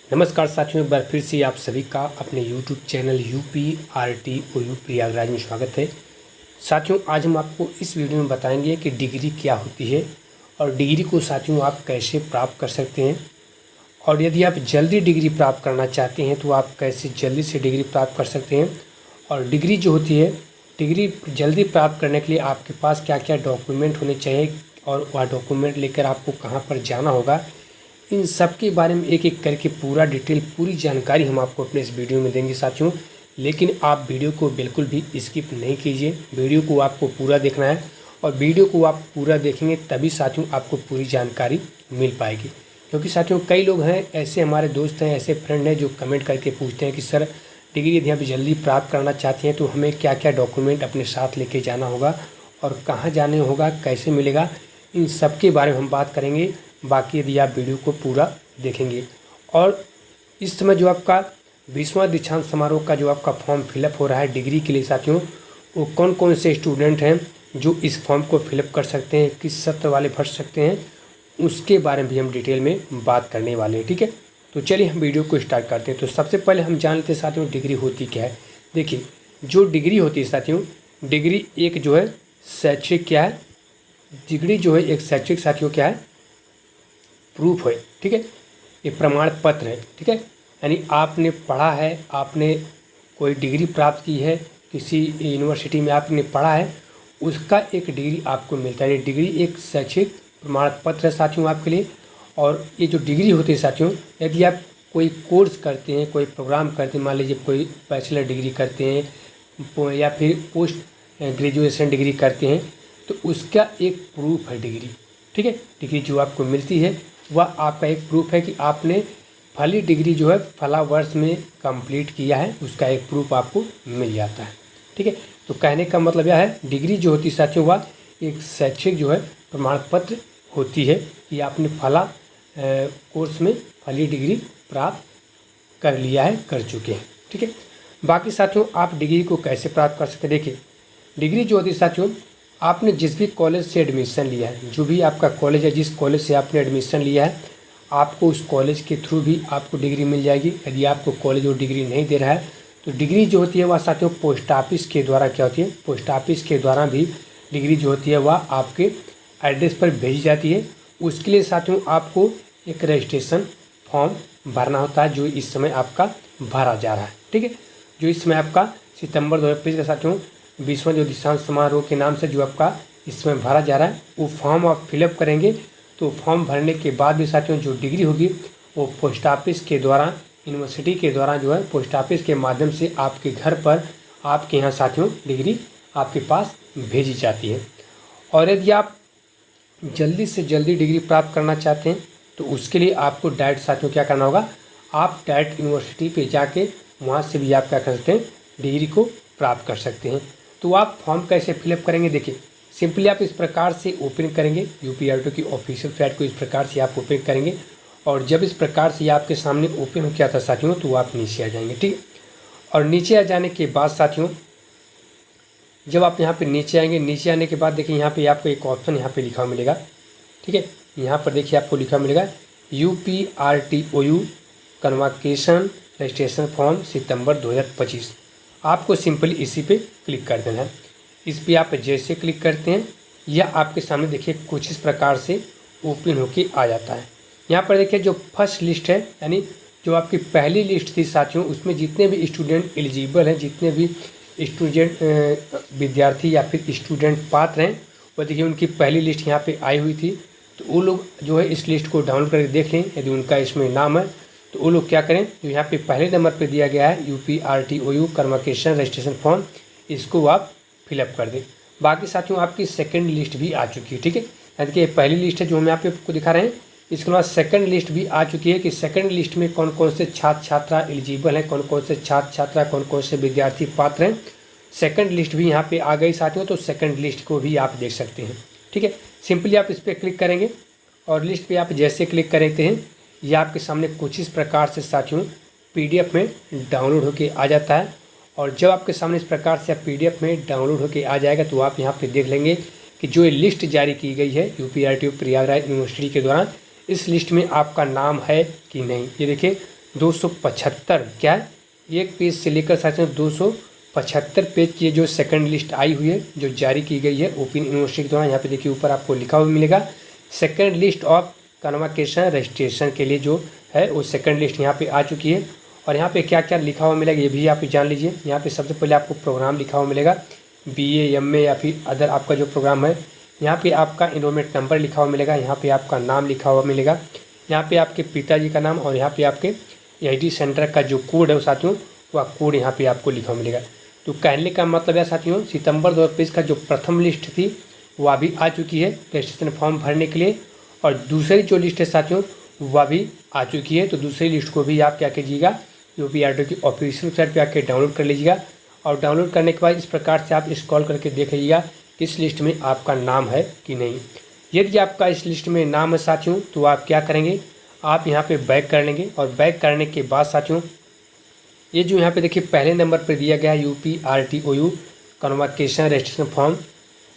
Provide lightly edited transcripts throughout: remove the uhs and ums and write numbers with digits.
नमस्कार साथियों, एक बार फिर से आप सभी का अपने YouTube चैनल UPRTOU प्रयागराज में स्वागत है। साथियों, आज हम आपको इस वीडियो में बताएंगे कि डिग्री क्या होती है और डिग्री को साथियों आप कैसे प्राप्त कर सकते हैं, और यदि आप जल्दी डिग्री प्राप्त करना चाहते हैं तो आप कैसे जल्दी से डिग्री प्राप्त कर सकते हैं। और डिग्री जो होती है, डिग्री जल्दी प्राप्त करने के लिए आपके पास क्या क्या डॉक्यूमेंट होने चाहिए और वह डॉक्यूमेंट लेकर आपको कहाँ पर जाना होगा, इन सब के बारे में एक एक करके पूरा डिटेल पूरी जानकारी हम आपको अपने इस वीडियो में देंगे साथियों। लेकिन आप वीडियो को बिल्कुल भी स्किप नहीं कीजिए, वीडियो को आपको पूरा देखना है और वीडियो को आप पूरा देखेंगे तभी साथियों आपको पूरी जानकारी मिल पाएगी। क्योंकि साथियों कई लोग हैं, ऐसे हमारे दोस्त हैं, ऐसे फ्रेंड हैं जो कमेंट करके पूछते हैं कि सर डिग्री यदि आप जल्दी प्राप्त करना चाहते हैं तो हमें क्या क्या डॉक्यूमेंट अपने साथ लेके जाना होगा और कहाँ जाने होगा, कैसे मिलेगा, इन सब के बारे में हम बात करेंगे। बाकी यदि आप वीडियो को पूरा देखेंगे। और इस समय जो आपका 20वां दीक्षांत समारोह का जो आपका फॉर्म फिलअप हो रहा है डिग्री के लिए साथियों, वो कौन कौन से स्टूडेंट हैं जो इस फॉर्म को फिलअप कर सकते हैं, किस सत्र वाले भर सकते हैं, उसके बारे में भी हम डिटेल में बात करने वाले हैं। ठीक है, तो चलिए हम वीडियो को स्टार्ट करते हैं। तो सबसे पहले हम जान लेते हैं साथियों डिग्री होती क्या है। देखिए, जो डिग्री होती है साथियों, डिग्री एक जो है शैक्षिक क्या है, डिग्री जो है एक शैक्षिक साथियों क्या है, प्रूफ है। ठीक है, ये प्रमाण पत्र है। ठीक है, यानी आपने पढ़ा है, आपने कोई डिग्री प्राप्त की है, किसी यूनिवर्सिटी में आपने पढ़ा है, उसका एक डिग्री आपको मिलता है। डिग्री एक शैक्षिक प्रमाण पत्र है साथियों आपके लिए। और ये जो डिग्री होती है साथियों, यदि आप कोई कोर्स करते हैं, कोई प्रोग्राम करते हैं, मान लीजिए कोई बैचलर डिग्री करते हैं या फिर पोस्ट ग्रेजुएशन डिग्री करते हैं, तो उसका एक प्रूफ है डिग्री। ठीक है, डिग्री जो आपको मिलती है वह आपका एक प्रूफ है कि आपने फली डिग्री जो है फला वर्ष में कंप्लीट किया है, उसका एक प्रूफ आपको मिल जाता है। ठीक है, तो कहने का मतलब यह है डिग्री जो होती है साथियों वह एक शैक्षिक जो है प्रमाण पत्र होती है कि आपने फला कोर्स में फली डिग्री प्राप्त कर लिया है, कर चुके हैं। ठीक है, बाकी साथियों आप डिग्री को कैसे प्राप्त कर सकते हैं। देखिए, डिग्री जो होती है साथियों, आपने जिस भी कॉलेज से एडमिशन लिया है, जो भी आपका कॉलेज है, जिस कॉलेज से आपने एडमिशन लिया है, आपको उस कॉलेज के थ्रू भी आपको डिग्री मिल जाएगी। यदि आपको कॉलेज वो डिग्री नहीं दे रहा है तो डिग्री जो होती है वह साथियों पोस्ट ऑफिस के द्वारा क्या होती है, पोस्ट ऑफिस के द्वारा भी डिग्री जो होती है वह आपके एड्रेस पर भेजी जाती है। उसके लिए साथियों आपको एक रजिस्ट्रेशन फॉर्म भरना होता है, जो इस समय आपका भरा जा रहा है। ठीक है, जो इस समय आपका सितंबर 2025 का साथियों 20वां जो दीक्षांत समारोह के नाम से जो आपका इसमें भरा जा रहा है, वो फॉर्म आप फिलअप करेंगे। तो फॉर्म भरने के बाद भी साथियों जो डिग्री होगी वो पोस्ट ऑफिस के द्वारा, यूनिवर्सिटी के द्वारा जो है पोस्ट ऑफिस के माध्यम से आपके घर पर, आपके यहाँ साथियों डिग्री आपके पास भेजी जाती है। और यदि आप जल्दी से जल्दी डिग्री प्राप्त करना चाहते हैं तो उसके लिए आपको डायरेक्ट साथियों क्या करना होगा, आप डायरेक्ट यूनिवर्सिटी पे जाके वहाँ से भी आप क्या कर सकते हैं, डिग्री को प्राप्त कर सकते हैं। तो आप फॉर्म कैसे फिलअप करेंगे, देखिए सिंपली आप इस प्रकार से ओपन करेंगे, UPRTOU की ऑफिशियल साइट को इस प्रकार से आप ओपन करेंगे। और जब इस प्रकार से आपके सामने ओपन हो गया था साथियों तो आप नीचे आ जाएंगे। ठीक है, और नीचे आ जाने के बाद साथियों जब आप यहाँ पे नीचे आएंगे, नीचे आने के बाद देखिए यहाँ पे आपको एक ऑप्शन यहाँ पे लिखा हुआ मिलेगा। ठीक है, यहाँ पर देखिए आपको लिखा मिलेगा UPRTOU कन्वोकेशन रजिस्ट्रेशन फॉर्म सितंबर 2025। आपको सिंपली इसी पे क्लिक कर देना है। इस पे आप जैसे क्लिक करते हैं यह आपके सामने देखिए कुछ इस प्रकार से ओपन होके आ जाता है। यहाँ पर देखिए जो फर्स्ट लिस्ट है, यानी जो आपकी पहली लिस्ट थी साथियों, उसमें जितने भी स्टूडेंट एलिजिबल हैं, जितने भी स्टूडेंट विद्यार्थी या फिर स्टूडेंट पात्र हैं, वो देखिए उनकी पहली लिस्ट यहाँ पे आई हुई थी। तो वो लोग जो है इस लिस्ट को डाउनलोड करके देख लें, यदि उनका इसमें नाम है तो वो लोग क्या करें, जो यहाँ पे पहले नंबर पे दिया गया है UPRTOU कन्वोकेशन रजिस्ट्रेशन फॉर्म, इसको आप फिलअप कर दें। बाकी साथियों आपकी सेकंड लिस्ट भी आ चुकी है। ठीक है, यानी कि पहली लिस्ट है जो हम यहाँ पे आपको दिखा रहे हैं, इसके बाद सेकंड लिस्ट भी आ चुकी है कि सेकंड लिस्ट में कौन कौन से छात्र छात्रा एलिजिबल हैं, कौन कौन से छात्र छात्रा, कौन कौन से विद्यार्थी पात्र हैं। सेकंड लिस्ट भी यहाँ पे आ गई साथियों, तो सेकंड लिस्ट को भी आप देख सकते हैं। ठीक है, सिंपली आप इस पर क्लिक करेंगे और लिस्ट पे आप जैसे क्लिक करते हैं ये आपके सामने कुछ इस प्रकार से साथियों PDF में डाउनलोड होके आ जाता है। और जब आपके सामने इस प्रकार से PDF में डाउनलोड होके आ जाएगा तो आप यहाँ पे देख लेंगे कि जो ये लिस्ट जारी की गई है UPRTOU प्रयागराज यूनिवर्सिटी के द्वारा, इस लिस्ट में आपका नाम है कि नहीं। ये देखिए 275 क्या है, एक पेज से लेकर साथियों 275 पेज की जो सेकंड लिस्ट आई हुई है, जो जारी की गई है ओपन यूनिवर्सिटी के द्वारा। यहाँ पे देखिए ऊपर आपको लिखा हुआ मिलेगा second list of convocation registration के लिए जो है वो सेकंड लिस्ट यहाँ पे आ चुकी है। और यहाँ पे क्या क्या लिखा हुआ मिलेगा ये भी आप जान लीजिए। यहाँ पे सबसे पहले आपको प्रोग्राम लिखा हुआ मिलेगा, BA MA या फिर अदर आपका जो प्रोग्राम है। यहाँ पे आपका इनरोलमेंट नंबर लिखा हुआ मिलेगा, यहाँ पे आपका नाम लिखा हुआ मिलेगा, यहाँ पे आपके पिताजी का नाम और यहाँ पे आपके AID सेंटर का जो कोड है साथियों वह कोड यहाँ पे आपको लिखा हुआ मिलेगा। तो कहने का मतलब है साथियों सितंबर 2025 का जो प्रथम लिस्ट थी वह भी आ चुकी है रजिस्ट्रेशन फॉर्म भरने के लिए, और दूसरी जो लिस्ट है साथियों वह भी आ चुकी है। तो दूसरी लिस्ट को भी आप क्या कीजिएगा, UPRTO की ऑफिशियल वेबसाइट पे आके डाउनलोड कर लीजिएगा। और डाउनलोड करने के बाद इस प्रकार से आप स्क्रॉल करके देख लीजिएगा इस लिस्ट में आपका नाम है कि नहीं। यदि आपका इस लिस्ट में नाम है साथियों तो आप क्या करेंगे, आप यहाँ पे बैक कर लेंगे। और बैक करने के बाद साथियों ये जो यहाँ पे देखिए पहले नंबर पर दिया गया है UPRTOU कन्वोकेशन रजिस्ट्रेशन फॉर्म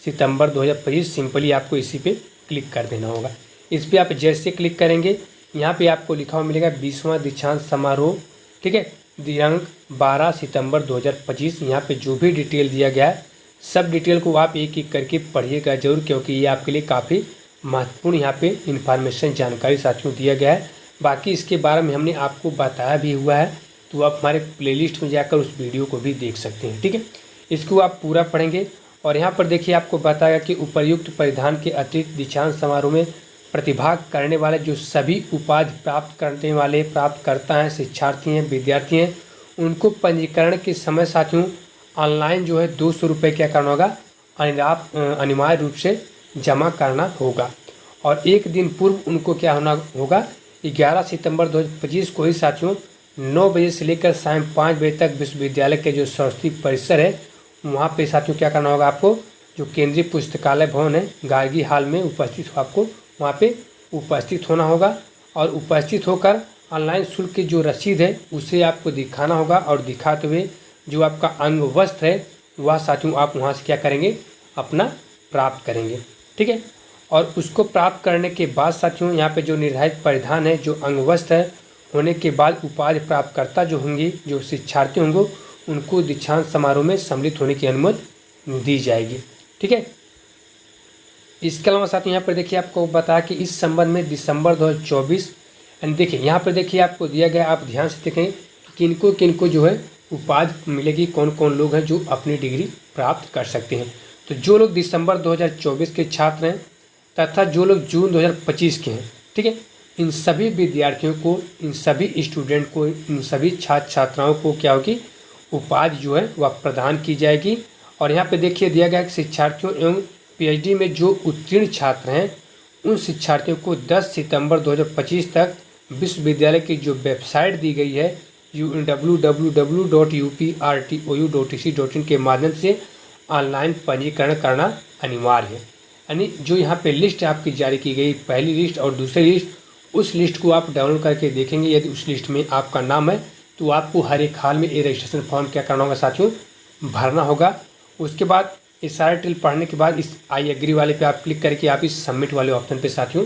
सितंबर 2025, सिंपली आपको इसी पे क्लिक कर देना होगा। इस पर आप जैसे क्लिक करेंगे यहाँ पे आपको लिखा हुआ मिलेगा 20वां दीक्षांत समारोह, ठीक है, दिनांक 12 सितंबर 2025। यहाँ पे जो भी डिटेल दिया गया है सब डिटेल को आप एक एक करके पढ़िएगा जरूर, क्योंकि ये आपके लिए काफ़ी महत्वपूर्ण यहाँ पे इन्फॉर्मेशन जानकारी साथियों दिया गया है। बाकी इसके बारे में हमने आपको बताया भी हुआ है, तो आप हमारे प्लेलिस्ट में जाकर उस वीडियो को भी देख सकते हैं, ठीक है। इसको आप पूरा पढ़ेंगे और यहाँ पर देखिए आपको बताया कि उपर्युक्त परिधान के अतिरिक्त दीक्षांत समारोह में प्रतिभाग करने वाले जो सभी उपाधि प्राप्त करने वाले प्राप्तकर्ता हैं, शिक्षार्थी हैं, विद्यार्थी हैं, उनको पंजीकरण के समय साथियों ऑनलाइन जो है 200 रुपये क्या करना होगा, अनिवार्य रूप से जमा करना होगा। और एक दिन पूर्व उनको क्या होना होगा, 11 सितंबर 2025 को ही साथियों 9 बजे से लेकर शाम 5 बजे तक विश्वविद्यालय के जो सरस्वती परिसर है वहाँ पे साथियों क्या करना होगा, आपको जो केंद्रीय पुस्तकालय भवन है गार्गी हॉल में उपस्थित आपको वहाँ पे उपस्थित होना होगा। और उपस्थित होकर ऑनलाइन शुल्क की जो रसीद है उसे आपको दिखाना होगा, और दिखाते हुए जो आपका अंग वस्त्र है वह साथियों आप वहाँ से क्या करेंगे, अपना प्राप्त करेंगे, ठीक है। और उसको प्राप्त करने के बाद साथियों यहाँ पे जो निर्धारित परिधान है, जो अंग वस्त्र है, होने के बाद उपाधि प्राप्तकर्ता जो होंगे, जो शिक्षार्थी होंगे, उनको दीक्षांत समारोह में सम्मिलित होने की अनुमति दी जाएगी, ठीक है। इसके अलावा साथियों यहाँ पर देखिए आपको बताया कि इस संबंध में दिसंबर 2024 एंड देखिए यहाँ पर देखिए आपको दिया गया, आप ध्यान से देखें कि किनको जो है उपाधि मिलेगी, कौन कौन लोग हैं जो अपनी डिग्री प्राप्त कर सकते हैं। तो जो लोग दिसंबर 2024 के छात्र हैं तथा जो लोग जून 2025 के हैं, ठीक है, इन सभी विद्यार्थियों को, इन सभी स्टूडेंट को, इन सभी छात्र छात्राओं को क्या होगी, उपाधि जो है वह प्रदान की जाएगी। और यहाँ पे देखिए दिया गया कि शिक्षार्थियों एवं PhD में जो उत्तीर्ण छात्र हैं उन शिक्षार्थियों को 10 सितंबर 2025 तक विश्वविद्यालय की जो वेबसाइट दी गई है www.uprtou.ac.in के माध्यम से ऑनलाइन पंजीकरण करना अनिवार्य है। यानी जो यहाँ पे लिस्ट आपकी जारी की गई, पहली लिस्ट और दूसरी लिस्ट, उस लिस्ट को आप डाउनलोड करके देखेंगे। यदि उस लिस्ट में आपका नाम है तो आपको हर एक हाल में ये रजिस्ट्रेशन फॉर्म क्या करना होगा साथियों, भरना होगा। उसके बाद इस सारे डिटेल पढ़ने के बाद इस आई एग्री वाले पे आप क्लिक करके आप इस सबमिट वाले ऑप्शन पे साथियों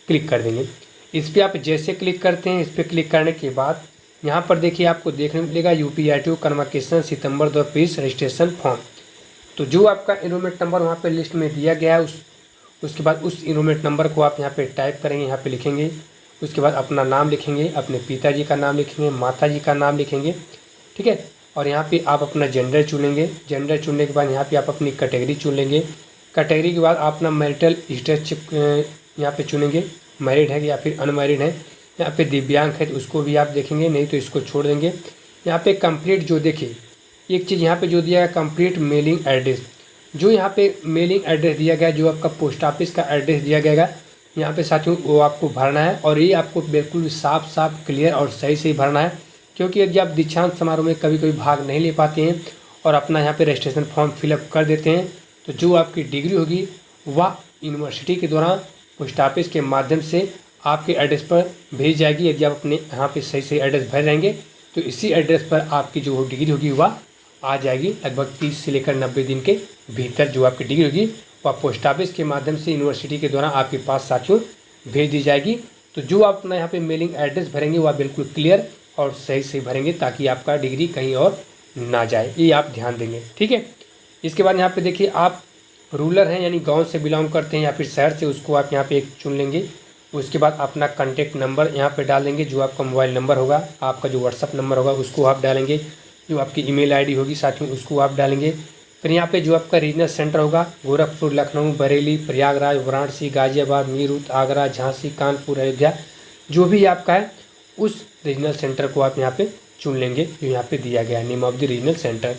क्लिक कर देंगे। इस पर आप जैसे क्लिक करते हैं, इस पर क्लिक करने के बाद यहाँ पर देखिए आपको देखने मिलेगा UPRTO कन्वोकेशन सितंबर 2025 रजिस्ट्रेशन फॉर्म। तो जो आपका इनरोलमेंट नंबर वहाँ पे लिस्ट में दिया गया है उसके बाद उस इनरोलमेंट नंबर को आप यहाँ पे टाइप करेंगे, यहाँ पे लिखेंगे। उसके बाद अपना नाम लिखेंगे, अपने पिताजी का नाम लिखेंगे, माताजी का नाम लिखेंगे, ठीक है। और यहाँ पे आप अपना जेंडर चुनेंगे। जेंडर चुनने के बाद यहाँ पे आप अपनी कैटेगरी चुन लेंगे। कैटेगरी के बाद आप अपना मैरिटल स्टेटस यहाँ पे चुनेंगे, मैरिड है या फिर अनमैरिड है। यहाँ पे दिव्यांग है तो उसको भी आप देखेंगे, नहीं तो इसको छोड़ देंगे। यहाँ पे कंप्लीट जो देखिए एक चीज़ यहाँ पे जो दिया है कंप्लीट मेलिंग एड्रेस, जो यहाँ पे मेलिंग एड्रेस दिया गया, जो आपका पोस्ट ऑफिस का एड्रेस दिया गया यहाँ पे साथियों वो आपको भरना है। और ये आपको बिल्कुल साफ साफ क्लियर और सही से भरना है, क्योंकि यदि आप दीक्षांत समारोह में कभी कभी भाग नहीं ले पाते हैं और अपना यहाँ पे रजिस्ट्रेशन फॉर्म फिलअप कर देते हैं तो जो आपकी डिग्री होगी वह यूनिवर्सिटी के द्वारा पोस्ट ऑफिस के माध्यम से आपके एड्रेस पर भेज जाएगी। यदि आप अपने यहाँ पे सही सही एड्रेस भर रहेंगे तो इसी एड्रेस पर आपकी जो डिग्री होगी वह आ जाएगी। लगभग 30 से लेकर 90 दिन के भीतर जो आपकी डिग्री होगी वह पोस्ट ऑफिस के माध्यम से यूनिवर्सिटी के द्वारा आपके पास साथियों भेज दी जाएगी। तो जो आप अपना यहाँ पे मेलिंग एड्रेस भरेंगे वह बिल्कुल क्लियर और सही सही भरेंगे ताकि आपका डिग्री कहीं और ना जाए, ये आप ध्यान देंगे। ठीक है। इसके बाद यहाँ पे देखिए, आप रूरल हैं यानी गांव से बिलोंग करते हैं या फिर शहर से, उसको आप यहाँ पे एक चुन लेंगे। उसके बाद अपना कॉन्टैक्ट नंबर यहाँ पे डाल देंगे, जो आपका मोबाइल नंबर होगा, आपका जो व्हाट्सअप नंबर होगा उसको आप डालेंगे, जो आपकी ईमेल आईडी होगी साथियों उसको आप डालेंगे। फिर यहाँ पे जो आपका रीजनल सेंटर होगा, गोरखपुर, लखनऊ, बरेली, प्रयागराज, वाराणसी, गाजियाबाद, मीरठ, आगरा, झांसी, कानपुर, अयोध्या, जो भी आपका है उस रीजनल सेंटर को आप यहाँ पे चुन लेंगे, जो यहाँ पे दिया गया है, name of the regional centre.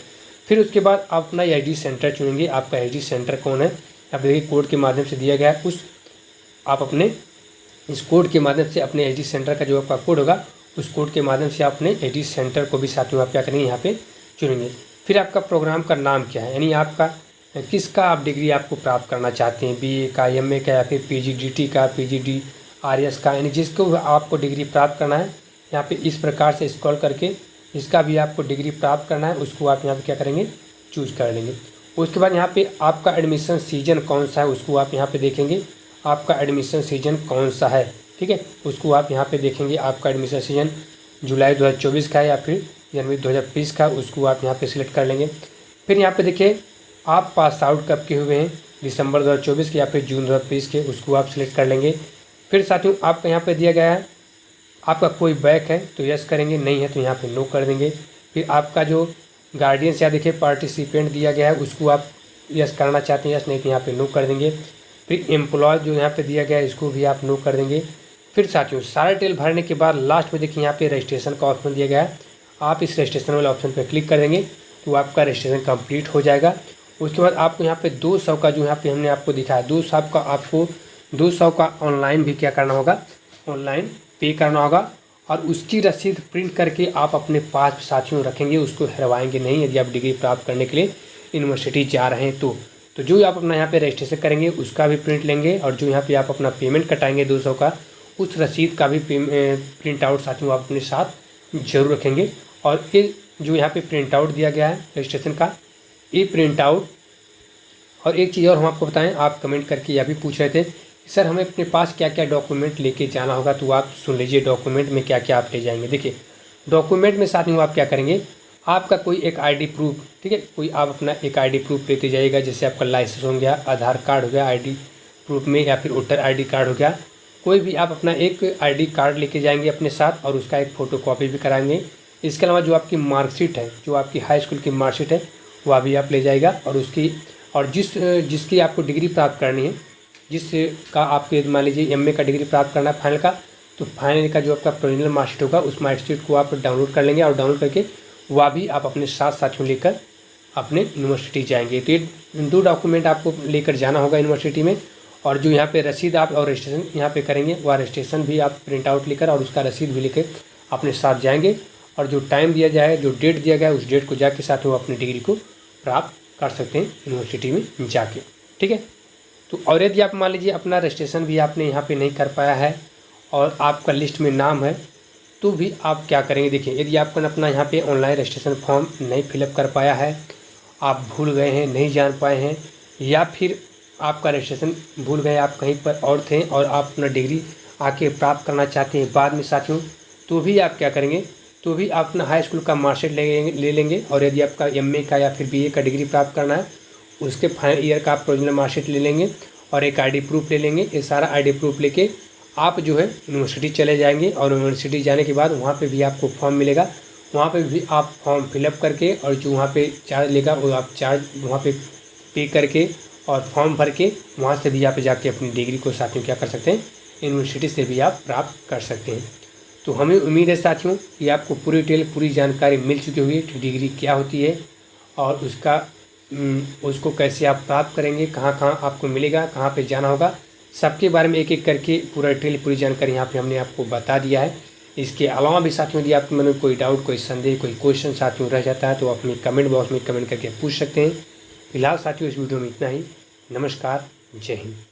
फिर उसके बाद आप अपना एसडी सेंटर चुनेंगे, आपका एसडी सेंटर कौन है, आप देखिए कोड के माध्यम से दिया गया है, उस आप अपने इस कोड के माध्यम से अपने एसडी सेंटर का जो आपका कोड होगा उस कोड के माध्यम से आप अपने एसडी सेंटर को भी साथियों आप क्या करेंगे यहाँ पे चुनेंगे। फिर आपका प्रोग्राम का नाम क्या है, यानी आपका किसका आप डिग्री आपको प्राप्त करना चाहते हैं, बीए का, एमए का या फिर पीजीडीटी का, पीजीडीआरएस का, यानी जिसको आपको डिग्री प्राप्त करना है यहाँ पे इस प्रकार से स्क्रॉल करके जिसका भी आपको डिग्री प्राप्त करना है उसको आप यहाँ पे क्या करेंगे चूज कर लेंगे। उसके बाद यहाँ पे आपका एडमिशन सीजन कौन सा है उसको आप यहाँ पे देखेंगे, आपका एडमिशन सीजन कौन सा है, ठीक है, उसको आप यहाँ पे देखेंगे। आपका एडमिशन सीजन जुलाई 2024 का है या फिर जनवरी 2020 का, उसको आप यहाँ पे सिलेक्ट कर लेंगे। फिर यहाँ पे देखिए आप पास आउट कब के हुए हैं, दिसंबर 2024 के या फिर जून 2020 के, उसको आप सिलेक्ट कर लेंगे। फिर साथियों आपका यहाँ पे दिया गया है आपका कोई बैक है तो यस करेंगे, नहीं है तो यहाँ पे नो कर देंगे। फिर आपका जो गार्डियंस या देखिए पार्टिसिपेंट दिया गया है उसको आप यस करना चाहते हैं यस, नहीं तो यहाँ पे नो कर देंगे। फिर एम्प्लॉय जो यहाँ पे दिया गया है इसको भी आप नो कर देंगे। फिर साथियों सारा डिटेल भरने के बाद लास्ट में देखिए यहाँ पे रजिस्ट्रेशन का ऑप्शन दिया गया है, आप इस रजिस्ट्रेशन वाले ऑप्शन पर क्लिक कर देंगे तो आपका रजिस्ट्रेशन कंप्लीट हो जाएगा। उसके बाद आपको यहाँ पे 200 का जो यहाँ पे हमने आपको दिखाया 200 का, आपको 200 का ऑनलाइन भी क्या करना होगा, ऑनलाइन पे करना होगा और उसकी रसीद प्रिंट करके आप अपने पास साथियों रखेंगे, उसको हरवाएंगे नहीं। यदि आप डिग्री प्राप्त करने के लिए यूनिवर्सिटी जा रहे हैं तो जो आप अपना यहाँ पे रजिस्ट्रेशन करेंगे उसका भी प्रिंट लेंगे और जो यहाँ पे आप अपना पेमेंट कटाएंगे 200 का, उस रसीद का भी प्रिंट आउट साथियों आप अपने साथ जरूर रखेंगे। और ये जो यहाँ पे प्रिंट आउट दिया गया है रजिस्ट्रेशन का, ये प्रिंट आउट, और एक चीज़ और हम आपको बताएं, आप कमेंट करके यह भी पूछ रहे थे सर हमें अपने पास क्या क्या डॉक्यूमेंट लेके जाना होगा, तो आप सुन लीजिए डॉक्यूमेंट में क्या क्या आप ले जाएंगे। देखिए डॉक्यूमेंट में साथियों आप क्या करेंगे, आपका कोई एक आईडी प्रूफ, ठीक है, कोई आप अपना एक आईडी प्रूफ लेते जाइएगा, जैसे आपका लाइसेंस हो गया, आधार कार्ड हो गया आईडी प्रूफ में, या फिर वोटर आईडी कार्ड हो गया, कोई भी आप अपना एक आईडी कार्ड लेके जाएंगे अपने साथ और उसका एक फ़ोटोकॉपी भी कराएंगे। इसके अलावा जो आपकी मार्कशीट है, जो आपकी हाई स्कूल की मार्कशीट है वह भी आप ले जाएगा, और उसकी और जिसकी आपको डिग्री प्राप्त करनी है, जिसका आपके मान लीजिए एमए का डिग्री प्राप्त करना है फाइनल का, तो फाइनल का जो आपका प्रोविजनल मार्कशीट होगा उस मार्कशीट को आप डाउनलोड कर लेंगे और डाउनलोड करके वह भी आप अपने साथ साथियों लेकर अपने यूनिवर्सिटी जाएंगे। तो ये 2 डॉक्यूमेंट आपको लेकर जाना होगा यूनिवर्सिटी में, और जो यहाँ पे रसीद आप और रजिस्ट्रेशन यहाँ पे करेंगे वह रजिस्ट्रेशन भी आप प्रिंट आउट लेकर और उसका रसीद भी लेकर अपने साथ जाएंगे, और जो टाइम दिया जाए, जो डेट दिया गया है उस डेट को जाके साथ वो अपनी डिग्री को प्राप्त कर सकते हैं यूनिवर्सिटी में जाके, ठीक है। तो और यदि आप मान लीजिए अपना रजिस्ट्रेशन भी आपने यहाँ पे नहीं कर पाया है और आपका लिस्ट में नाम है, तो भी आप क्या करेंगे, देखिए यदि आपने अपना यहाँ पे ऑनलाइन रजिस्ट्रेशन फॉर्म नहीं फिलअप कर पाया है, आप भूल गए हैं, नहीं जान पाए हैं, या फिर आपका रजिस्ट्रेशन भूल गए, आप कहीं पर और थे और आप अपना डिग्री आके प्राप्त करना चाहते हैं बाद में साथियों, तो भी आप क्या करेंगे, तो भी आप अपना हाई स्कूल का मार्कशीट ले लेंगे। और यदि आपका एमए का या फिर बीए का डिग्री प्राप्त करना है उसके फाइनल ईयर का आप प्रोविजनल मार्कशीट ले लेंगे और एक आईडी प्रूफ ले लेंगे। ये सारा आईडी प्रूफ लेके आप जो है यूनिवर्सिटी चले जाएंगे, और यूनिवर्सिटी जाने के बाद वहाँ पे भी आपको फॉर्म मिलेगा, वहाँ पे भी आप फॉर्म फिलअप करके और जो वहाँ पे चार्ज लेगा वो आप चार्ज वहाँ पे पे करके और फॉर्म भर के वहाँ से भी आप जाके अपनी डिग्री को साथियों क्या कर सकते हैं, यूनिवर्सिटी से भी आप प्राप्त कर सकते हैं। तो हमें उम्मीद है साथियों कि आपको पूरी डिटेल पूरी जानकारी मिल चुकी होगी कि डिग्री क्या होती है और उसको कैसे आप प्राप्त करेंगे, कहाँ कहाँ आपको मिलेगा, कहाँ पे जाना होगा, सबके बारे में एक एक करके पूरा डिटेल पूरी जानकारी यहाँ पे हमने आपको बता दिया है। इसके अलावा भी साथियों यदि आपके मन में कोई डाउट, कोई संदेह, कोई क्वेश्चन साथियों रह जाता है तो अपनी कमेंट बॉक्स में कमेंट करके पूछ सकते हैं। फिलहाल साथियों इस वीडियो में इतना ही। नमस्कार, जय हिंद।